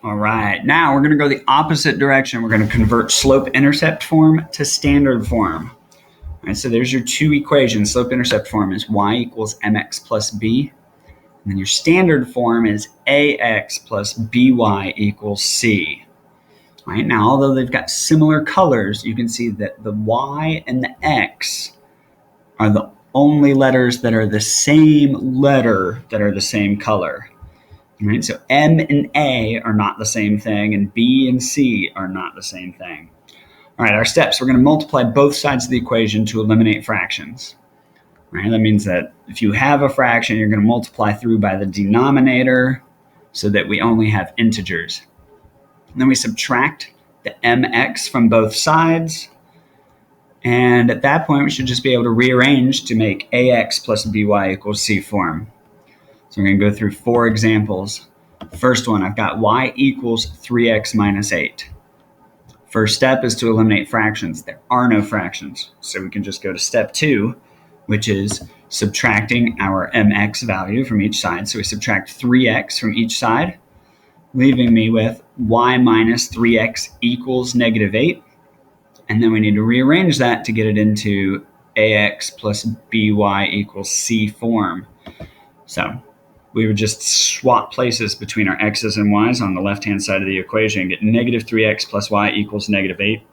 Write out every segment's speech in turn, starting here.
All right, now we're going to go the opposite direction. We're going to convert slope-intercept form to standard form. All right, so there's your two equations. Slope-intercept form is y equals mx plus b. And then your standard form is ax plus by equals c. All right, now, although they've got similar colors, you can see that the y and the x are the only letters that are the same letter that are the same color. Right? So M and A are not the same thing, and B and C are not the same thing. All right, our steps. We're going to multiply both sides of the equation to eliminate fractions. Right? That means that if you have a fraction, you're going to multiply through by the denominator so that we only have integers. And then we subtract the mx from both sides. And at that point, we should just be able to rearrange to make ax plus by equals c form. So we're going to go through 4 examples. First one, I've got y equals 3x minus 8. First step is to eliminate fractions. There are no fractions. So we can just go to step 2, which is subtracting our mx value from each side. So we subtract 3x from each side, leaving me with y minus 3x equals negative 8. And then we need to rearrange that to get it into ax plus by equals c form. So we would just swap places between our x's and y's on the left-hand side of the equation and get negative 3x plus y equals negative 8.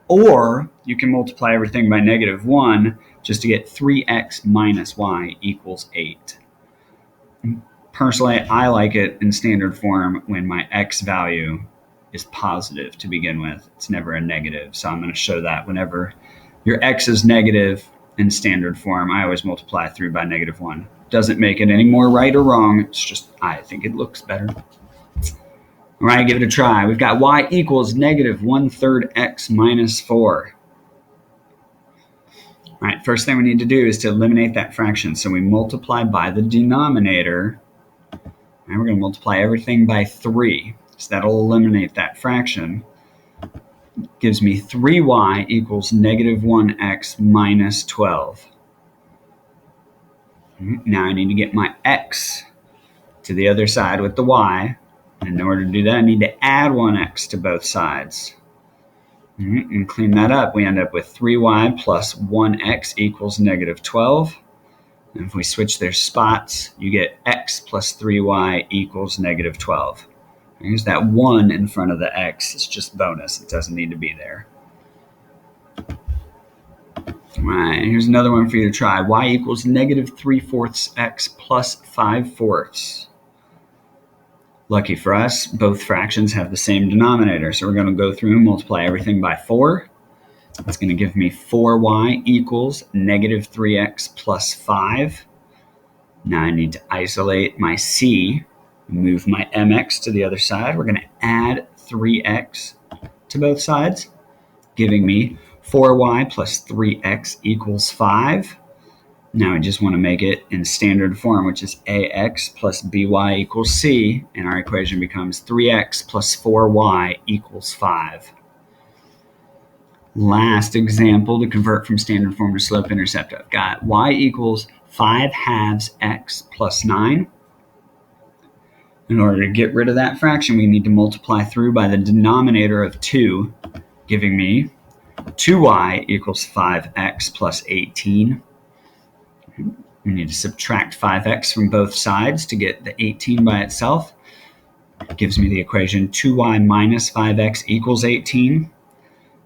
Or you can multiply everything by negative 1 just to get 3x minus y equals 8. Personally, I like it in standard form when my x value is positive to begin with. It's never a negative. So I'm going to show that whenever your x is negative in standard form, I always multiply through by negative 1. Doesn't make it any more right or wrong. It's just, I think it looks better. All right, give it a try. We've got y equals negative 1/3 x minus 4. All right, first thing we need to do is to eliminate that fraction. So we multiply by the denominator. And we're going to multiply everything by 3. So that'll eliminate that fraction. Gives me 3y equals negative 1x minus 12. Now I need to get my x to the other side with the y. And in order to do that, I need to add 1x to both sides. And clean that up. We end up with 3y plus 1x equals negative 12. And if we switch their spots, you get x plus 3y equals negative 12. Here's that 1 in front of the x. It's just bonus. It doesn't need to be there. All right, here's another one for you to try. Y equals negative 3/4 x plus 5/4. Lucky for us, both fractions have the same denominator. So we're going to go through and multiply everything by 4. It's going to give me 4y equals negative 3x plus 5. Now I need to isolate my c, move my mx to the other side. We're going to add 3x to both sides, giving me 4y plus 3x equals 5. Now I just want to make it in standard form, which is ax plus by equals c, and our equation becomes 3x plus 4y equals 5. Last example to convert from standard form to slope-intercept. I've got y equals 5/2 x plus 9. In order to get rid of that fraction, we need to multiply through by the denominator of 2, giving me 2y equals 5x plus 18. We need to subtract 5x from both sides to get the 18 by itself. It gives me the equation 2y minus 5x equals 18.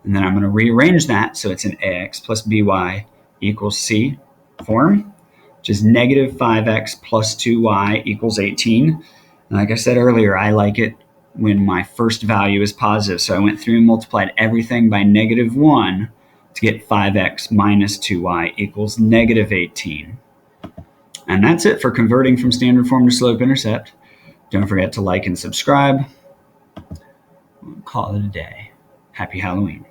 And then I'm going to rearrange that so it's an ax plus by equals c form, which is negative 5x plus 2y equals 18. And like I said earlier, I like it when my first value is positive. So I went through and multiplied everything by negative 1 to get 5x minus 2y equals negative 18. And that's it for converting from standard form to slope-intercept. Don't forget to like and subscribe. We'll call it a day. Happy Halloween.